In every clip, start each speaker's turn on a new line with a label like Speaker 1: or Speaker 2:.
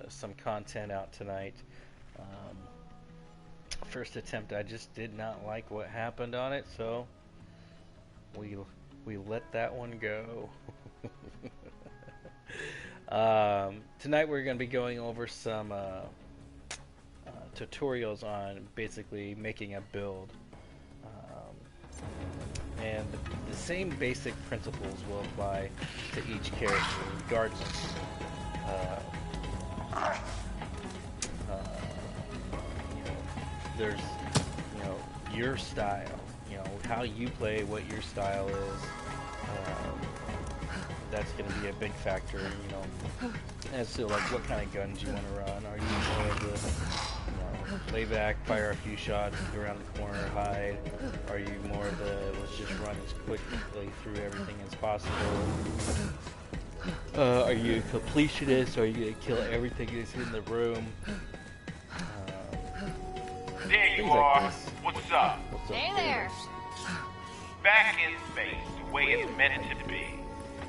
Speaker 1: some content out tonight. Um, First attempt, I just did not like what happened on it, so we we let that one go. Tonight we're going to be going over some tutorials on basically making a build, and the same basic principles will apply to each character, regardless. Uh, you know, there's, your style, how you play, what your style is. That's going to be a big factor, as to like what kind of guns you want to run. Are you more of the, lay back, fire a few shots, go around the corner, hide? Are you more of the let's just run as quickly through everything as possible? Are you a completionist? Or are you going to kill everything that's in the room?
Speaker 2: There you are.
Speaker 1: Like this.
Speaker 2: What's up?
Speaker 3: Hey there.
Speaker 2: Back in space, the way it's meant to be.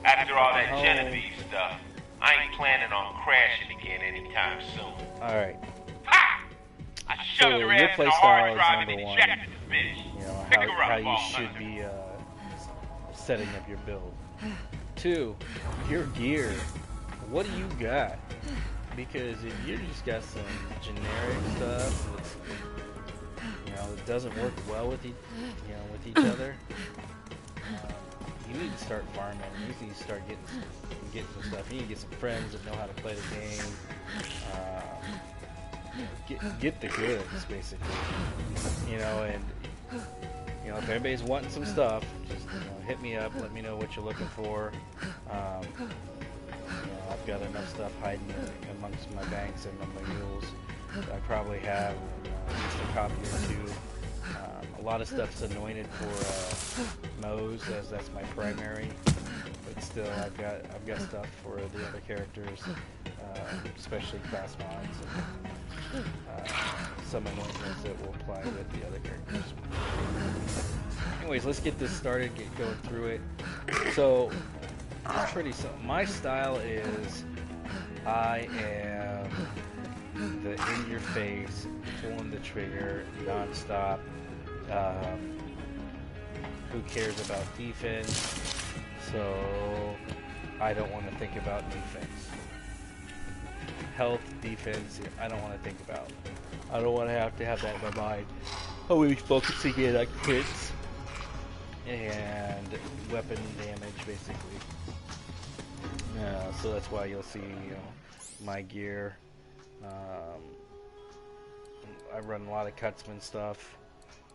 Speaker 2: After all that Genevieve stuff, I ain't planning on crashing again anytime soon.
Speaker 1: Alright.
Speaker 2: Ha! I shoved her
Speaker 1: your
Speaker 2: ass in a
Speaker 1: playstyle
Speaker 2: hard
Speaker 1: is
Speaker 2: drive
Speaker 1: number
Speaker 2: and
Speaker 1: one.
Speaker 2: ejected the bitch. Pick her
Speaker 1: How
Speaker 2: up,
Speaker 1: you
Speaker 2: ball
Speaker 1: should
Speaker 2: thunder.
Speaker 1: be setting up your build. 2, your gear. What do you got? Because if you just got some generic stuff that's, that doesn't work well with with each other, you need to start farming. You need to start getting some stuff. You need to get some friends that know how to play the game. Get the goods, basically. And if anybody's wanting some stuff, just hit me up. Let me know what you're looking for. I've got enough stuff hiding amongst my banks and my mules. I probably have just a copy or two. A lot of stuff's anointed for Moe's, as that's my primary. But still, I've got stuff for the other characters, especially class mods and some anointments that will apply with the other characters. Anyways, let's get this started. Get going through it. So it's pretty simple. My style is I am the in-your-face, pulling the trigger non-stop. Who cares about defense? So I don't want to think about defense. Health, defense, I don't want to think about. I don't want to have that in my mind. I'm going to be focusing in on crits and weapon damage, basically. So that's why you'll see, my gear. I run a lot of Cutsman stuff.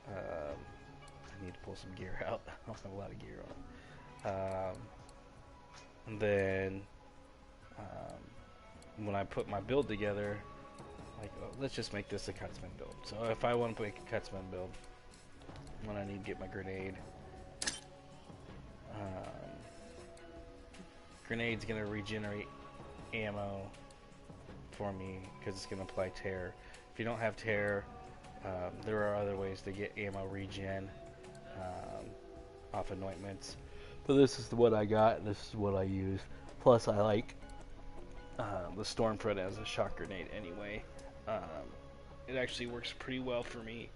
Speaker 1: I need to pull some gear out. I don't have a lot of gear on. And then when I put my build together, let's just make this a Cutsman build. So if I want to make a Cutsman build, when I need to get my grenade, grenade's going to regenerate ammo for me because it's going to apply tear. If you don't have tear, there are other ways to get ammo regen off anointments. But this is the one I got, and this is what I use. Plus, I like the Stormfront as a shock grenade anyway. It actually works pretty well for me,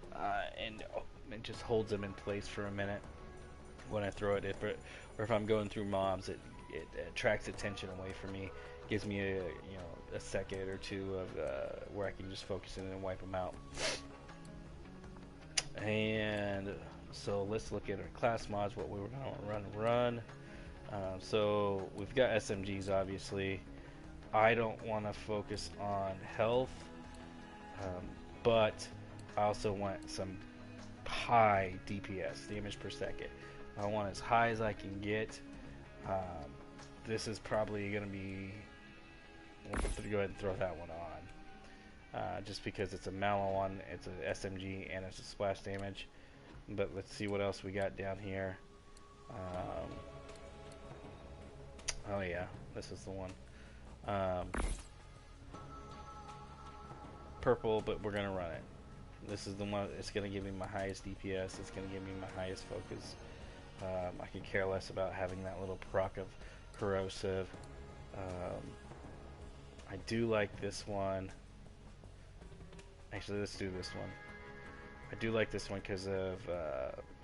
Speaker 1: and it just holds them in place for a minute when I throw it. Or if I'm going through mobs, it attracts attention away from me. Gives me a second or two of where I can just focus in and wipe them out. And so let's look at our class mods, what we were going to run. So we've got SMGs, obviously. I don't want to focus on health, but I also want some high DPS, damage per second. I want as high as I can get. This is probably going to be... We'll go ahead and throw that one on. Just because it's a Mallow one, it's an SMG, and it's a splash damage. But let's see what else we got down here. Oh yeah, this is the one. Purple, but we're gonna run it. This is the one. It's gonna give me my highest DPS. It's gonna give me my highest focus. I could care less about having that little proc of corrosive. I do like this one. Actually, let's do this one. I do like this one because of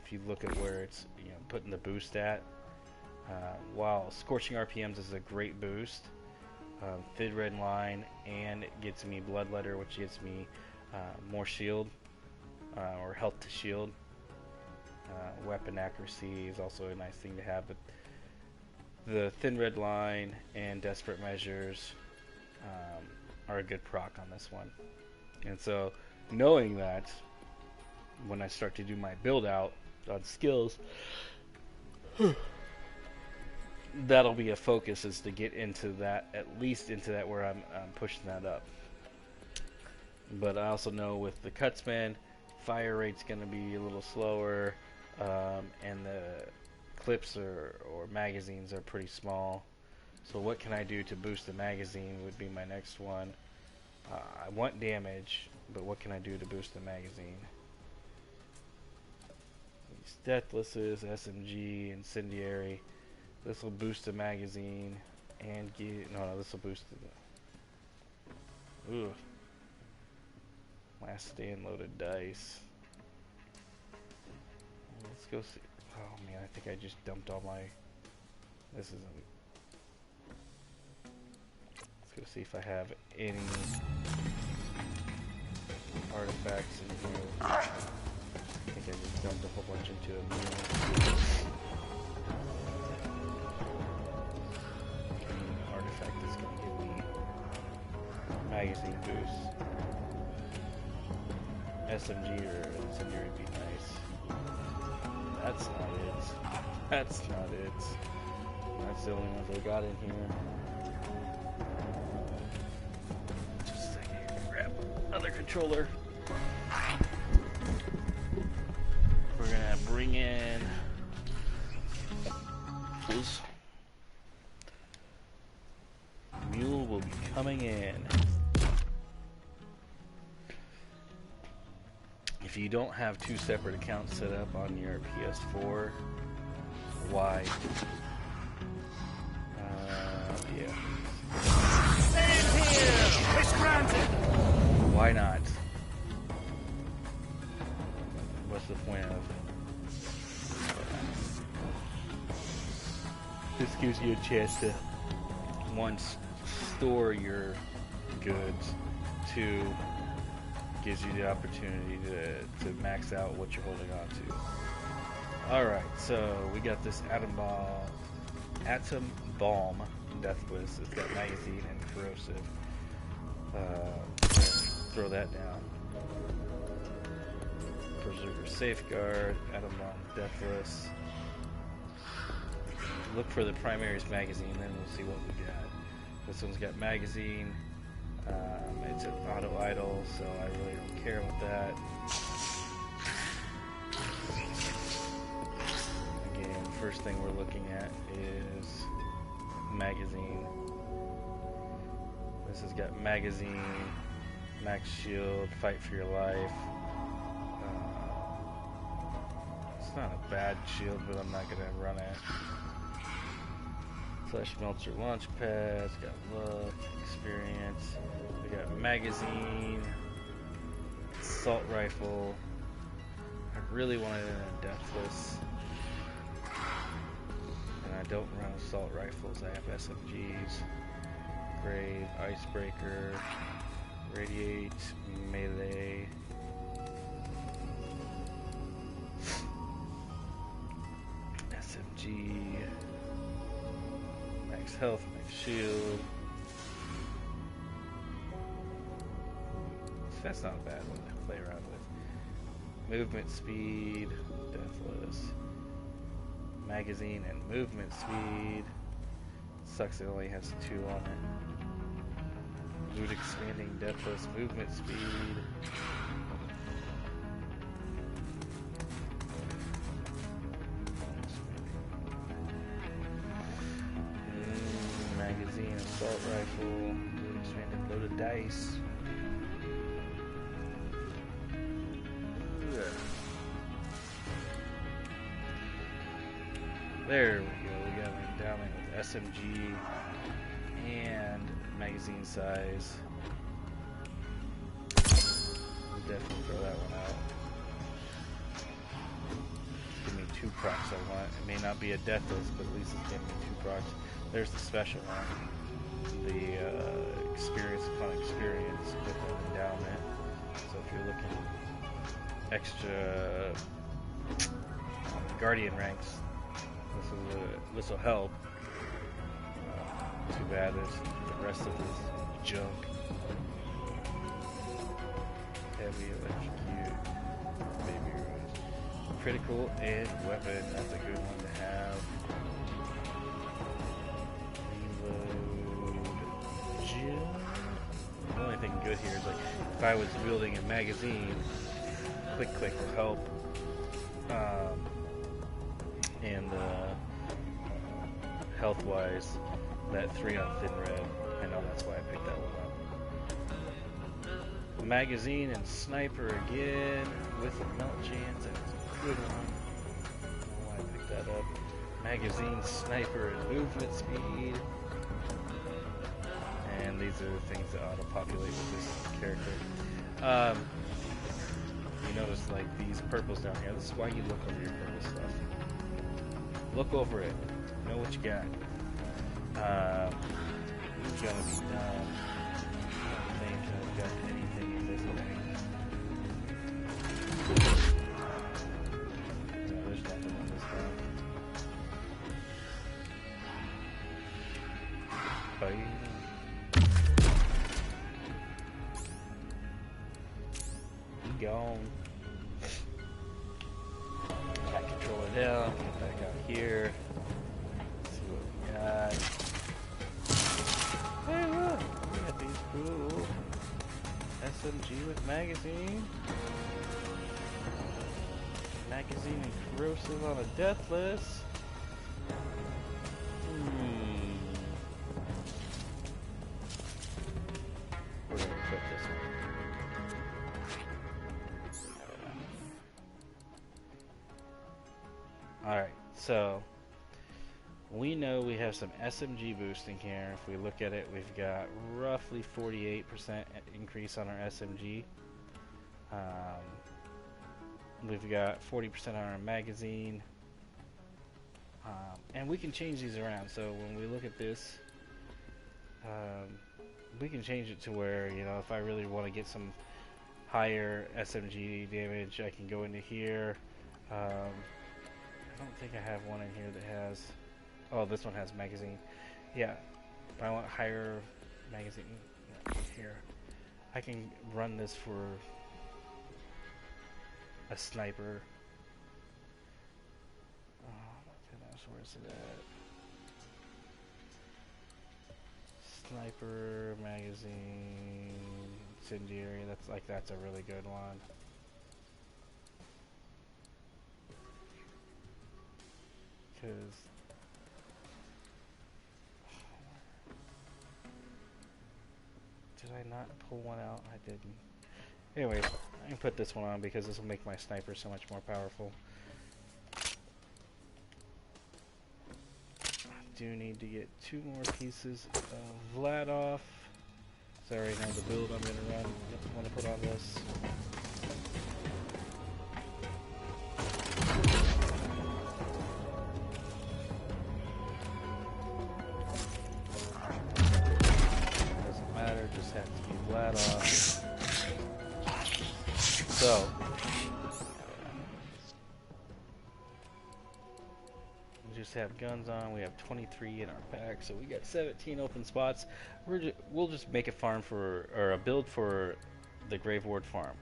Speaker 1: if you look at where it's putting the boost at. While Scorching RPMs is a great boost, Thin Red Line and it gets me Bloodletter, which gets me more shield or health to shield. Weapon accuracy is also a nice thing to have, but the Thin Red Line and Desperate Measures are a good proc on this one. And so, knowing that, when I start to do my build out on skills, that'll be a focus, is to get into that, at least into that where I'm pushing that up. But I also know with the Cutsman, fire rate's going to be a little slower, and the clips or magazines are pretty small. So what can I do to boost the magazine would be my next one. I want damage, but what can I do to boost the magazine? These Deathlesses, SMG, Incendiary. This will boost the magazine and get... No, this will boost the... Ooh. Last stand loaded dice. Let's go see... Oh man, I think I just dumped all my... This isn't... Let's go see if I have any artifacts in here. I think I just dumped a whole bunch into a meal. Artifact that's going to give me magazine boost. SMG or incendiary would be nice. That's not it. That's not it. That's the only ones I got in here. Just a second here. Grab another controller. We're gonna bring in this. Mule will be coming in. If you don't have two separate accounts set up on your PS4, why? Yeah. Why not? What's the point of? This gives you a chance to, one, store your goods, two, gives you the opportunity to max out what you're holding on to. Alright, so we got this Atom Bomb Deathless. It's got magazine and corrosive. Throw that down. Berserker Safeguard, Atom Bomb Deathless. Look for the primary's magazine, then we'll see what we got. This one's got magazine. It's an auto idle, so I really don't care with that. Again, first thing we're looking at is magazine. This has got magazine, max shield, fight for your life. It's not a bad shield, but I'm not gonna run it. Flesh Melter launch pad, it's got luck, experience. We got magazine, assault rifle. I really wanted a Deathless, and I don't run assault rifles. I have SMGs, Grave, Icebreaker, Radiate, Melee. SMG, max health, max shield. That's not a bad one to play around with. Movement speed, Deathless. Magazine and movement speed. Sucks it only has 2 on it. Loot expanding, Deathless, movement speed. Magazine, assault rifle, loot expanded, loaded dice. There we go. We got an endowment with SMG and magazine size. Definitely throw that one out. Give me 2 procs I want. It may not be a deathless, but at least it's giving me 2 procs. There's the special one. The experience upon experience with an endowment. So if you're looking extra guardian ranks, this will help. Too bad there's the rest of this junk. Heavy electrocute, baby runes, critical and weapon. That's a good one to have. Reload. The only thing good here is like if I was building a magazine, quick will help. And health wise, that 3 on thin red. I know that's why I picked that one up. Magazine and sniper again with a melt chance. That's a good one. I don't know why I picked that up. Magazine, sniper, and movement speed. And these are the things that auto-populate with this character. You notice like these purples down here. This is why you look over your purple stuff. Look over it. Know what you got. It's gonna be done. I don't think I've got anything in this thing. No, there's nothing in this thing. Bye. Gone. Cat controller down. Get back out here. See what we got. Hey, look! We got these cool SMG with magazine. Magazine and corrosive on a deathless. We're gonna put this one. Alright, so we know we have some SMG boosting here. If we look at it, we've got roughly 48% increase on our SMG. We've got 40% on our magazine. And we can change these around. So when we look at this, we can change it to where, you know, if I really want to get some higher SMG damage, I can go into here. I don't think I have one in here that has... Oh, this one has magazine. Yeah, if I want higher magazine here, I can run this for a sniper. Oh my goodness, where's it at? Sniper, magazine, incendiary. That's a really good one. Because did I not pull one out? I didn't. Anyways, I can put this one on because this will make my sniper so much more powerful. I do need to get 2 more pieces of Vlad off. So I already know the build I'm going to run. I want to put on this. Just have to be Vlad off. So we just have guns on. We have 23 in our pack, so we got 17 open spots. We'll just make a farm for, or a build for the Grave Ward farm.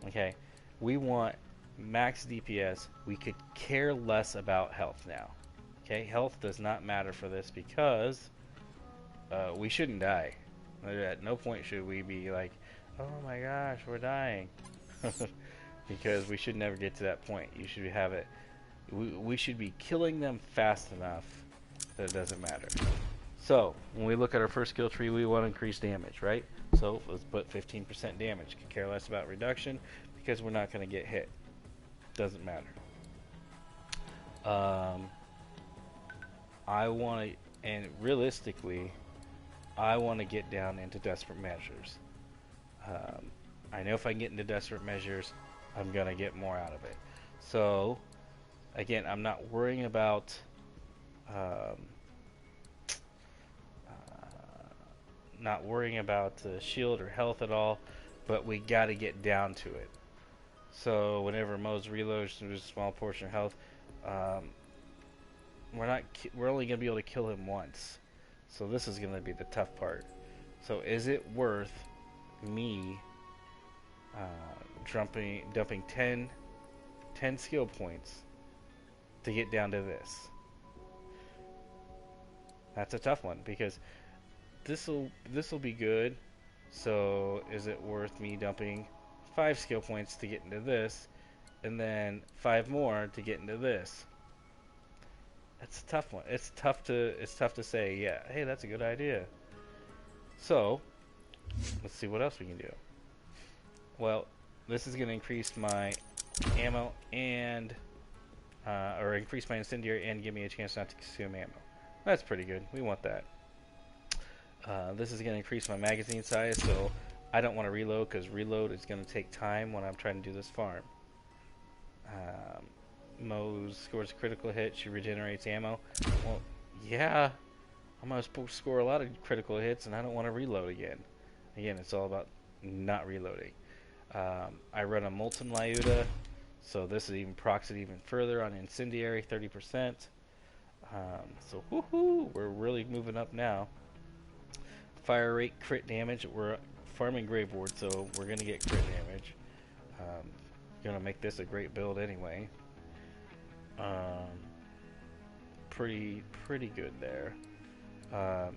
Speaker 1: Okay, we want max DPS. We could care less about health now. Okay, health does not matter for this because we shouldn't die. At no point should we be like, oh my gosh, we're dying. Because we should never get to that point. You should have it. We should be killing them fast enough that it doesn't matter. So, when we look at our first skill tree, we want to increase damage, right? So, let's put 15% damage. Could care less about reduction because we're not going to get hit. Doesn't matter. I want to, and realistically, I want to get down into desperate measures. I know if I get into desperate measures, I'm gonna get more out of it. So, again, I'm not worrying about um, not worrying about shield or health at all, but we got to get down to it. So whenever Mo's reloads to a small portion of health, um, we're only gonna be able to kill him once. So this is gonna be the tough part. So is it worth me dumping 10 skill points to get down to this? That's a tough one because this'll be good. So is it worth me dumping 5 skill points to get into this, and then 5 more to get into this? That's a tough one. It's tough to say, yeah, hey, that's a good idea. So let's see what else we can do. Well, this is going to increase my ammo and or increase my incendiary and give me a chance not to consume ammo. That's pretty good. We want that. This is going to increase my magazine size, so I don't want to reload because reload is going to take time when I'm trying to do this farm. Mo's scores a critical hit. She regenerates ammo. Well, yeah, I'm going to score a lot of critical hits, and I don't want to reload again. Again, it's all about not reloading. I run a Molten Lyuda, so this is even procs it even further on Incendiary, 30%. So, woohoo, we're really moving up now. Fire rate, crit damage. We're farming Grave Ward, so we're going to get crit damage. Going to make this a great build anyway. Pretty good there.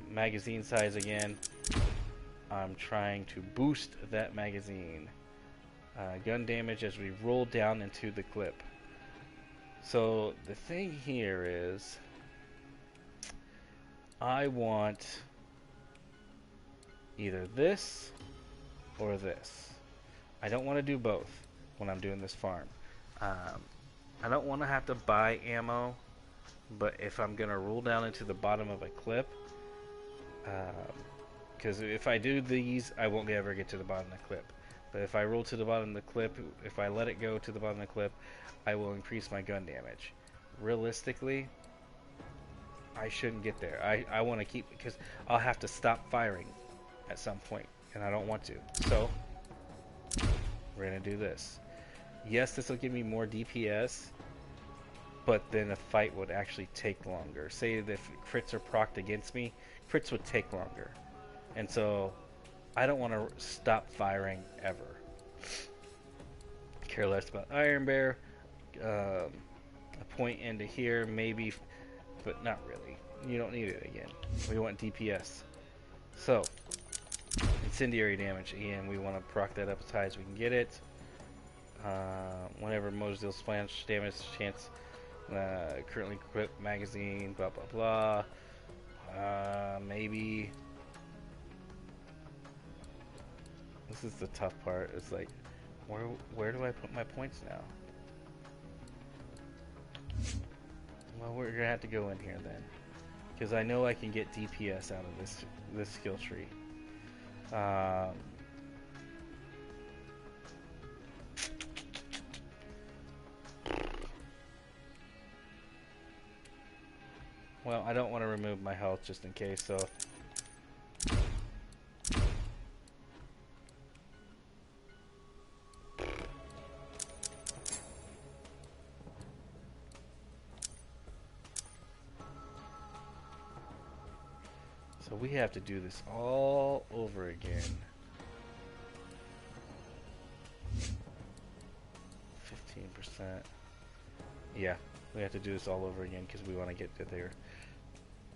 Speaker 1: Magazine size again. I'm trying to boost that magazine. Gun damage as we roll down into the clip. So the thing here is, I want either this or this. I don't want to do both when I'm doing this farm. I don't want to have to buy ammo, but if I'm going to roll down into the bottom of a clip, because if I do these, I won't ever get to the bottom of the clip. But if I roll to the bottom of the clip, if I let it go to the bottom of the clip, I will increase my gun damage. Realistically, I shouldn't get there. I want to keep, because I'll have to stop firing at some point, and I don't want to. So, we're going to do this. Yes, this will give me more DPS, but then a fight would actually take longer. Say that if crits are procced against me, crits would take longer. And so, I don't want to stop firing ever. Care less about Iron Bear. A point into here, maybe, but not really. You don't need it again. We want DPS. So, incendiary damage. Again, we want to proc that up as high as we can get it. Whenever Mo's deals splash damage, chance, currently equipped magazine, blah blah blah. Maybe. This is the tough part. It's like, where do I put my points now? Well, we're gonna have to go in here then, because I know I can get DPS out of this skill tree. Well, I don't want to remove my health just in case, so. So we have to do this all over again. 15%. Yeah, we have to do this all over again because we want to get to there.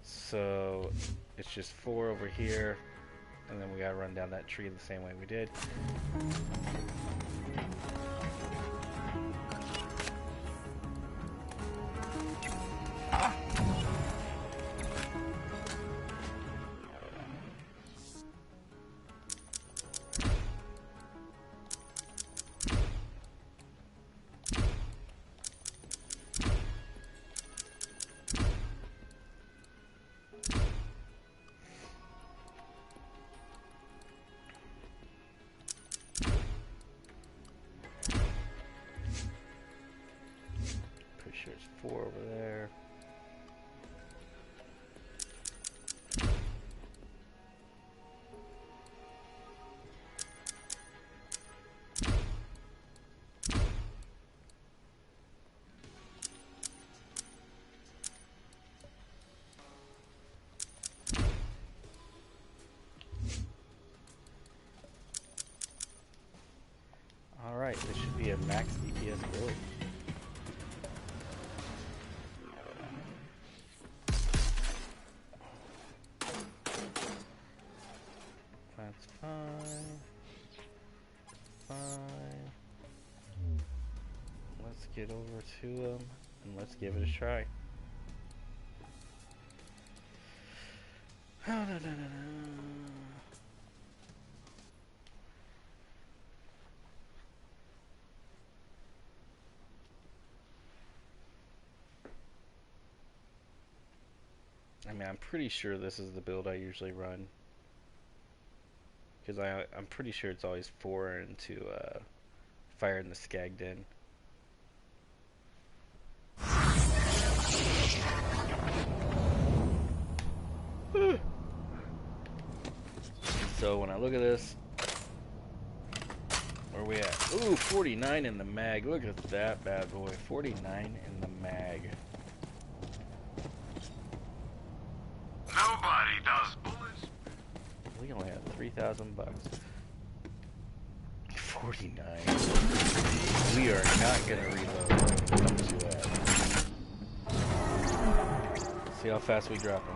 Speaker 1: So it's just 4 over here, and then we gotta run down that tree the same way we did. right. This should be a max DPS build. That's fine. Fine. Let's get over to them and let's give it a try. I mean, I'm pretty sure this is the build I usually run. Because I'm pretty sure it's always 4 into fire in the skag den. So when I look at this, where are we at? Ooh, 49 in the mag. Look at that bad boy. 49 in the mag.
Speaker 2: Nobody does bullets.
Speaker 1: We only have 3,000 bucks. 49. We are not gonna reload. Don't do that. See how fast we drop them.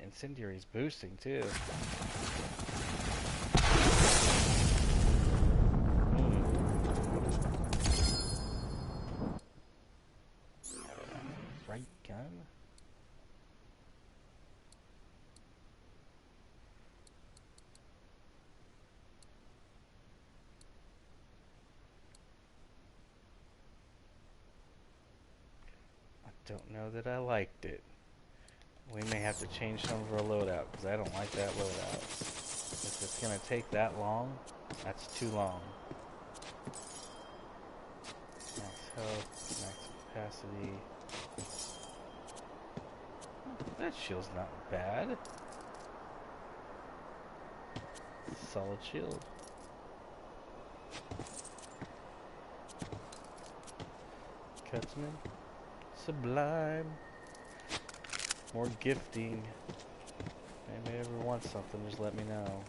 Speaker 1: Incendiary's boosting too. Right gun? I don't know that I liked it. We may have to change some of our loadout, because I don't like that loadout. If it's going to take that long, that's too long. Max health, max capacity. That shield's not bad. Solid shield. Cutsman. Sublime. More gifting. If anybody ever wants something, just let me know.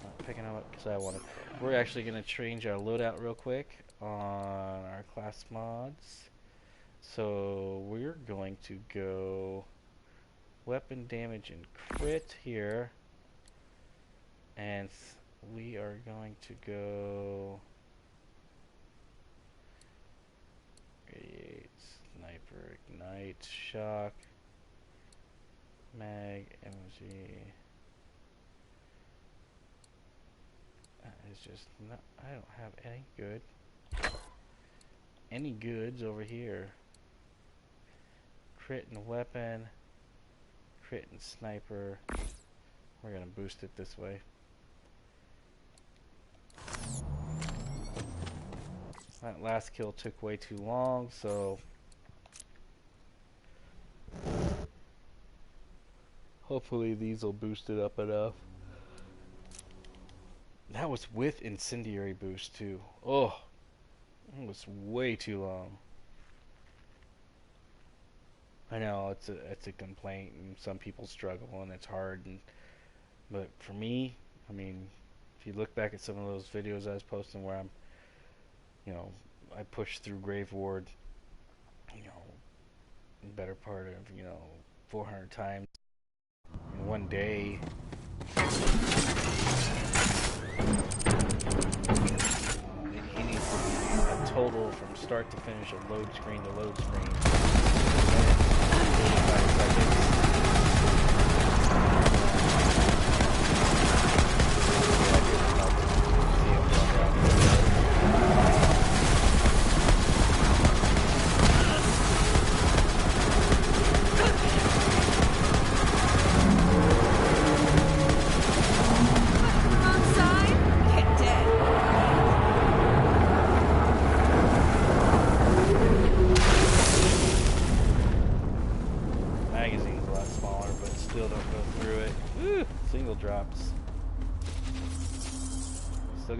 Speaker 1: Not picking them up because I want it. We're actually going to change our loadout real quick on our class mods. So we're going to go weapon damage and crit here. And we are going to go radiate, sniper, ignite, shock, mag, MG. That is just not, I don't have any goods over here. Crit and weapon, crit and sniper. We're gonna boost it this way. That last kill took way too long, so hopefully these will boost it up enough. That was with incendiary boost too. Oh, it was way too long. I know it's a complaint, and some people struggle, and it's hard. But for me, I mean, if you look back at some of those videos I was posting where I'm, you know, I pushed through Grave Ward, you know, better part of, you know, 400 times in one day. He needs to be a total from start to finish of load screen to load screen. 45 seconds.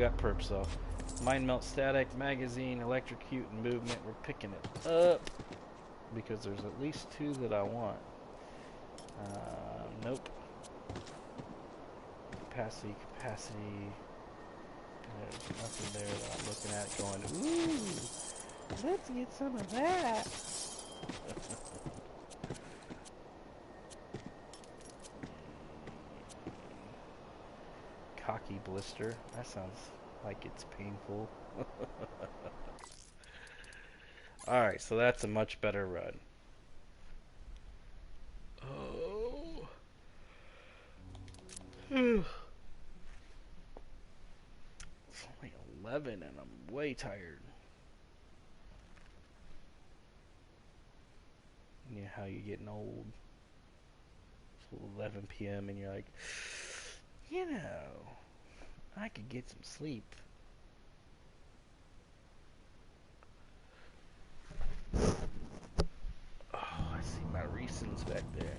Speaker 1: got perps though. Mind melt, static, magazine, electrocute, and movement. We're picking it up because there's at least 2 that I want. Nope. Capacity. There's nothing there that I'm looking at going, ooh, let's get some of that. Cocky blister. That sounds like it's painful. Alright, so that's a much better run. Oh. It's only 11 and I'm way tired. You know how you're getting old. It's 11 p.m. and you're like, you know, I could get some sleep. Oh, I see my Reese's back there.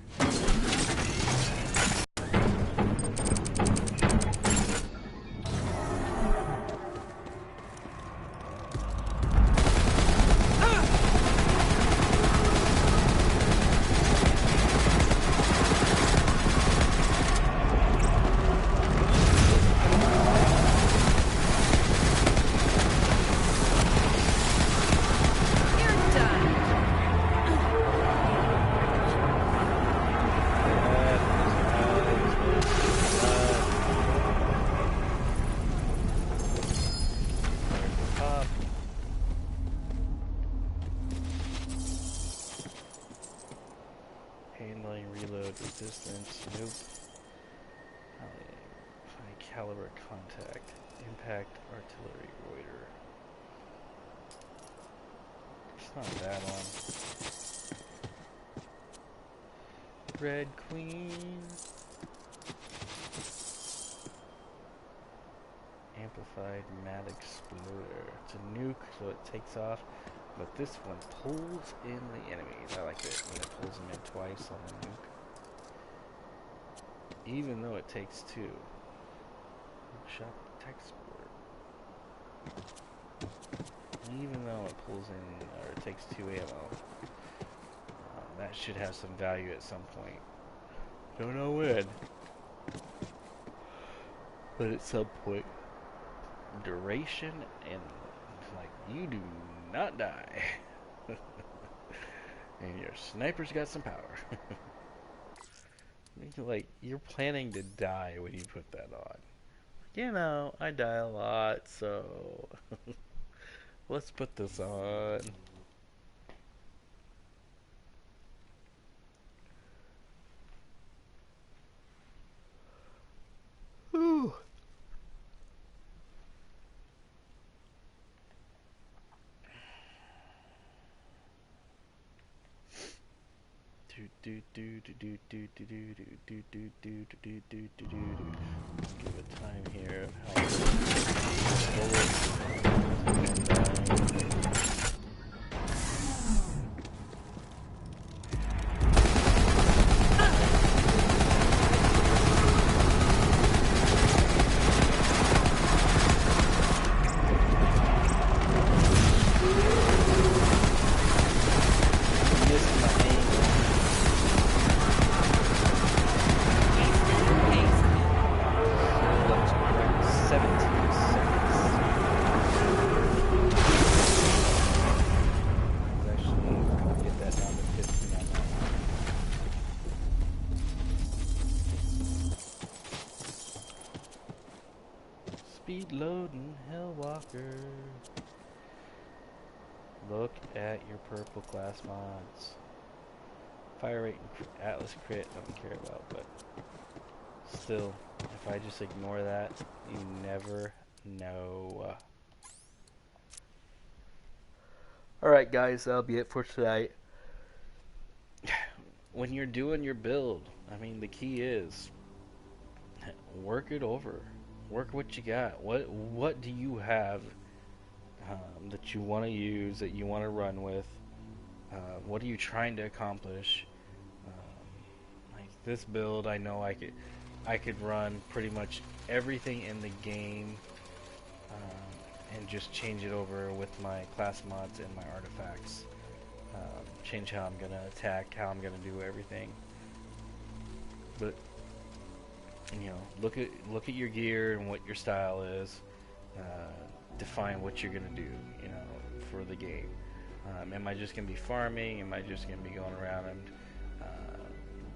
Speaker 1: Handling, reload, resistance, nope. High caliber contact, impact, artillery, Reuter. It's not that one. Red Queen. Amplified Mat Exploder. It's a nuke, so it takes off. But this one pulls in the enemies. I like it when it pulls them in twice on a nuke. Even though it takes 2. Shot tech support. Even though it pulls in, or it takes 2 ammo. That should have some value at some point. Don't know when. But at some point. Duration and like you do not die. And your sniper's got some power. Like you're planning to die when you put that on. You know, I die a lot, so let's put this on. Whew. Give it time here of how Speed loading, Hellwalker. Look at your purple class mods. Fire rate and Atlas crit, I don't care about, but still, if I just ignore that, you never know. Alright guys, that'll be it for tonight. When you're doing your build, I mean the key is work it over. Work what you got. What do you have that you want to use, that you want to run with? What are you trying to accomplish? Like this build, I know I could run pretty much everything in the game and just change it over with my class mods and my artifacts. Change how I'm gonna attack, how I'm gonna do everything. But you know, look at your gear and what your style is. Define what you're gonna do, you know, for the game. Am I just gonna be farming? Am I just gonna be going around and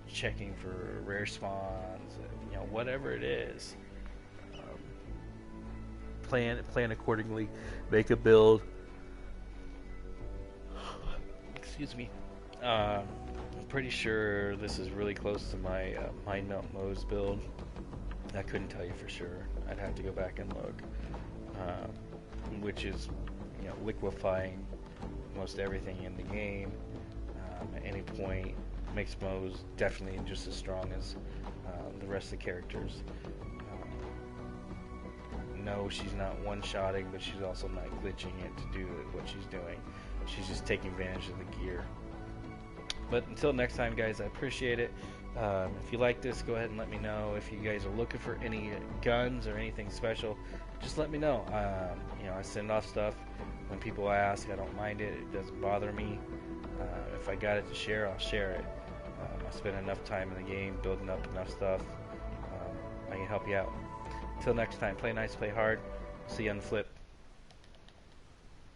Speaker 1: checking for rare spawns? You know, whatever it is. Plan accordingly. Make a build. Excuse me. I'm pretty sure this is really close to my Mind Melt Moe's build. I couldn't tell you for sure. I'd have to go back and look. Which is, you know, liquefying most everything in the game. At any point, makes Moe's definitely just as strong as the rest of the characters. No, she's not one-shotting, but she's also not glitching it to do what she's doing. She's just taking advantage of the gear. But until next time, guys, I appreciate it. If you like this, go ahead and let me know. If you guys are looking for any guns or anything special, just let me know. You know, I send off stuff when people ask. I don't mind it. It doesn't bother me. If I got it to share, I'll share it. I spent enough time in the game building up enough stuff. I can help you out. Until next time, play nice, play hard. See you on the flip.